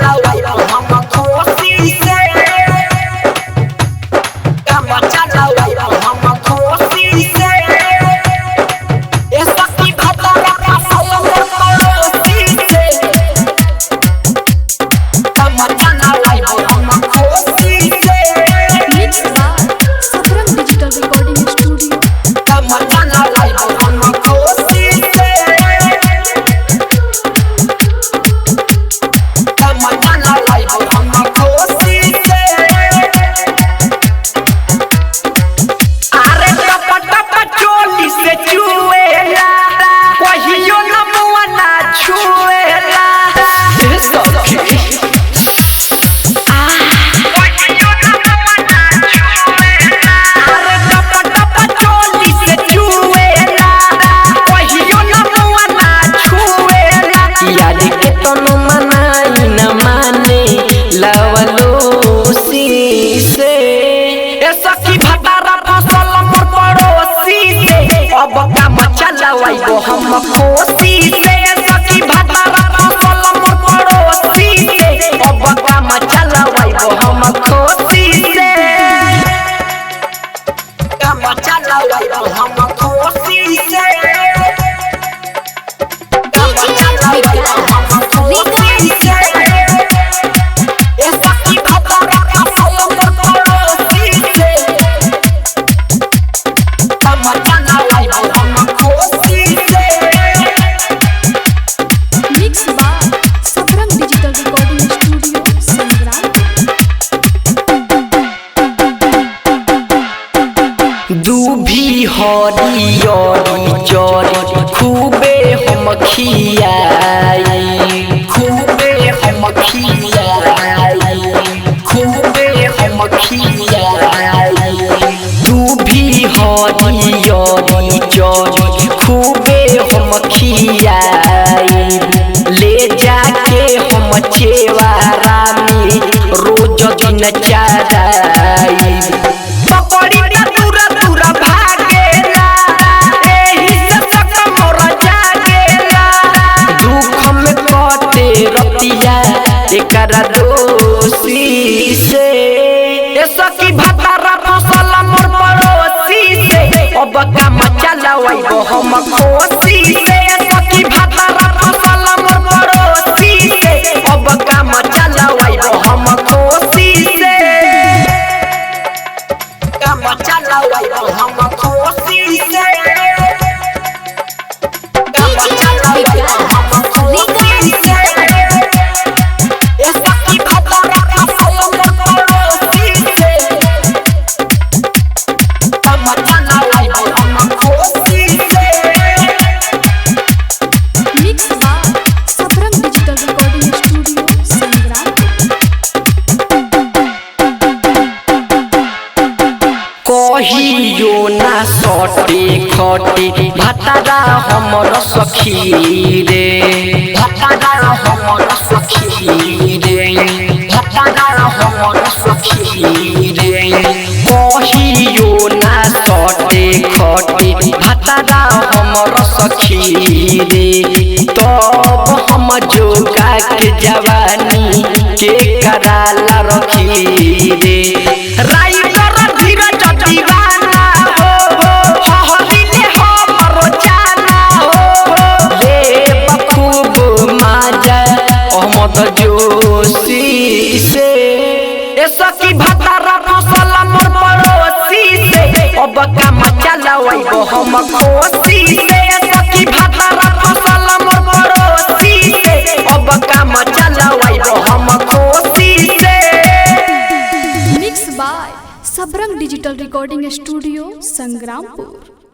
हम कोसी से सखी भतारा फसल मोर पड़ोसी से अब काम चलवाइबो हम कोसी से काम चलवाइबो हम कोसी से काम चलवाइबो हम कोसी से ए सखी भतारा फसल मोर पड़ोसी से काम चलवाइबो हम कोसी से दूभी हरियरी चरी खूबे हम खियाई खूबे हम खियाई खूबे हम खियाई दूभी हरियरी चरी खूबे हम खियाई ले जाके हम चेवारा में रोज दिन चराई पकड़ी एकरा दोषी से ए सखी भतारा फसल मोर पड़ोसी से अब काम चलवाइबो हम कोसी से सखी भतारा फसल मोर पड़ोसी से अब काम चलवाइबो हम कोसी से काम चलवाइबो हम कोसी से काम चलवाइबो हम कोसी से कहियो ना सटे खटे भतारा हमर सखी रे भतारा हमर सखी रे भतारा हमर सखी रे कहियो ना सटे खटे भतारा हमर सखी रे तब हम जोगा के जवानी के कराला रखी रे जोशी से ए सखी भतारा फसल मोर पड़ोसी से अब काम चलवाइबो हम कोसी से सखी भतारा फसल मोर पड़ोसी से अब काम चलवाइबो हम कोसी से। Mix by Sabrang digital recording studio Sangrampur.